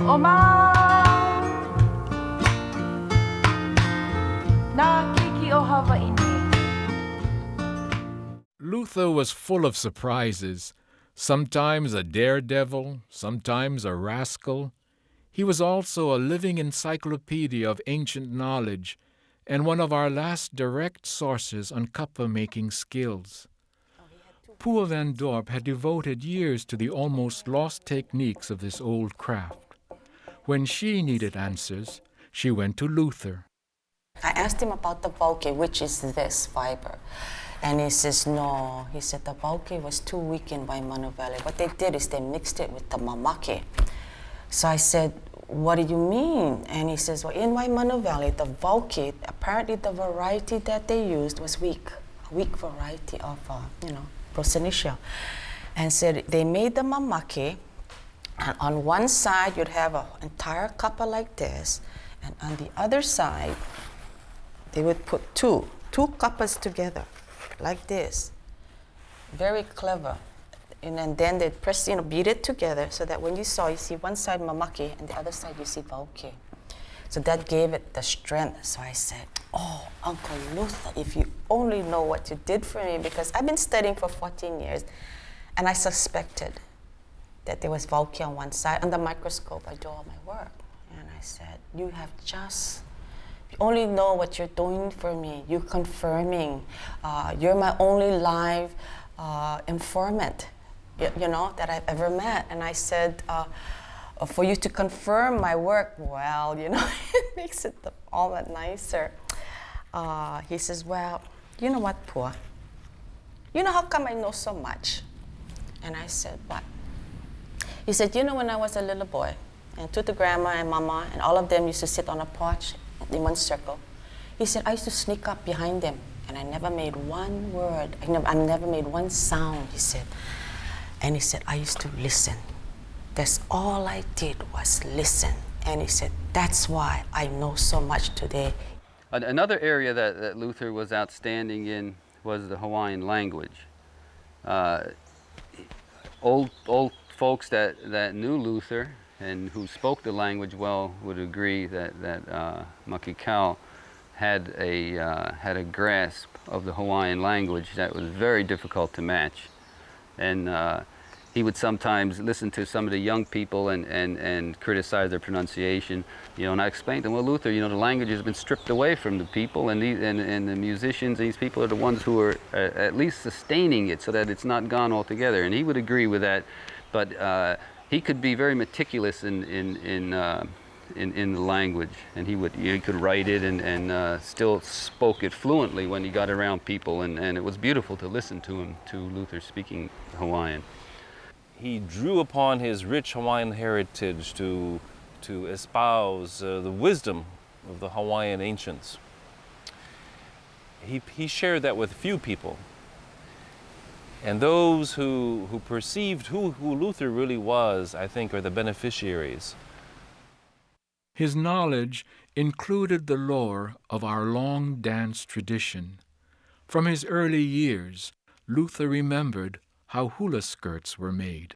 Oma na kiki o Hawaii. Luther was full of surprises, sometimes a daredevil, sometimes a rascal. He was also a living encyclopedia of ancient knowledge and one of our last direct sources on kapa-making skills. Pua Van Dorpe had devoted years to the almost lost techniques of this old craft. When she needed answers, she went to Luther. I asked him about the Vauke, which is this fiber. And he says, no. He said the Vauke was too weak in Waimanu Valley. What they did is they mixed it with the mamake. So I said, what do you mean? And he says, well, in Waimanu Valley, the Vauke, apparently the variety that they used was weak, a weak variety of, Procenicia. And said they made the mamake, and on one side you'd have an entire kapa like this, and on the other side, they would put two kapas together, like this. Very clever. And then they'd press, beat it together so that when you see one side mamake and the other side you see Vauke. So that gave it the strength. So I said, oh, Uncle Luther, if you only know what you did for me, because I've been studying for 14 years and I suspected that there was Vauke on one side. Under the microscope, I do all my work. And I said, you only know what you're doing for me. You're confirming. You're my only live informant, that I've ever met. And I said, for you to confirm my work, well, it makes it all that nicer. He says, well, you know what, Pua? You know how come I know so much? And I said, what? He said, when I was a little boy, and Tutu Grandma and Mama and all of them used to sit on a porch in one circle. He said, I used to sneak up behind them, and I never made one word. I never made one sound, he said. And he said, I used to listen. That's all I did was listen. And he said, that's why I know so much today. Another area that Luther was outstanding in was the Hawaiian language. Old folks that knew Luther and who spoke the language well would agree that Makekau had a grasp of the Hawaiian language that was very difficult to match. And he would sometimes listen to some of the young people and criticize their pronunciation. And I explained to him, well, Luther, the language has been stripped away from the people, and the musicians, these people are the ones who are at least sustaining it so that it's not gone altogether. And he would agree with that, but he could be very meticulous in the language, and he could write it and still spoke it fluently when he got around people, and it was beautiful to listen to him, to Luther speaking Hawaiian. He drew upon his rich Hawaiian heritage to espouse the wisdom of the Hawaiian ancients. He shared that with few people. And those who perceived who Luther really was, I think, are the beneficiaries. His knowledge included the lore of our long dance tradition. From his early years, Luther remembered how hula skirts were made.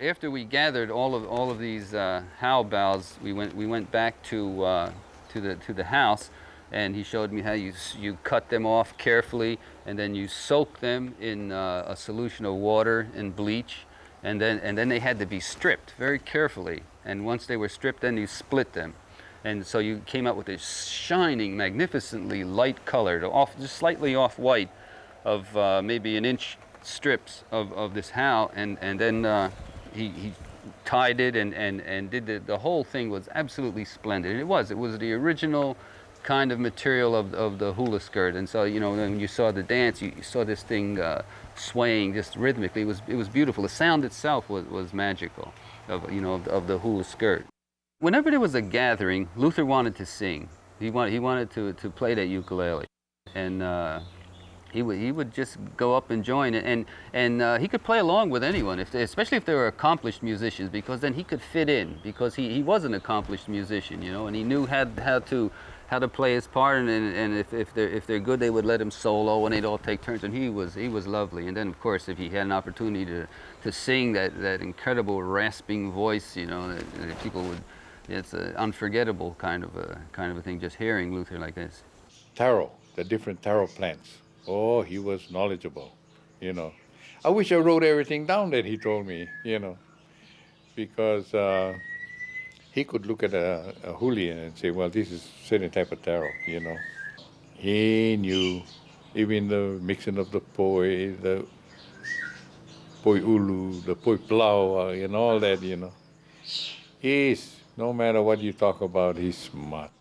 After we gathered all of these how boughs, we went back to the house, and he showed me how you cut them off carefully, and then you soak them in a solution of water and bleach, and then they had to be stripped very carefully. And once they were stripped, then you split them, and so you came up with this shining, magnificently light colored, just slightly off white, of maybe an inch strips of this how, and then he tied it and did the whole thing was absolutely splendid. It was the original kind of material of the hula skirt. And so when you saw the dance, you saw this thing swaying just rhythmically. It was beautiful. The sound itself was magical of the hula skirt. Whenever there was a gathering, Luther wanted to sing. He wanted to play that ukulele, and he would just go up and join it, and he could play along with anyone, especially if they were accomplished musicians, because then he could fit in, because he was an accomplished musician, and he knew how how to play his part, and if they're good, they would let him solo, and they'd all take turns. And he was lovely. And then of course, if he had an opportunity to sing that incredible rasping voice, you know, that people would, it's an unforgettable kind of a thing, just hearing Luther like this. Taro, the different taro plants. Oh, he was knowledgeable, you know. I wish I wrote everything down that he told me, you know, because he could look at a Hula and say, well, this is certain type of taro, you know. He knew even the mixing of the poi ulu, the poi plau, and all that, you know. No matter what you talk about, he's smart.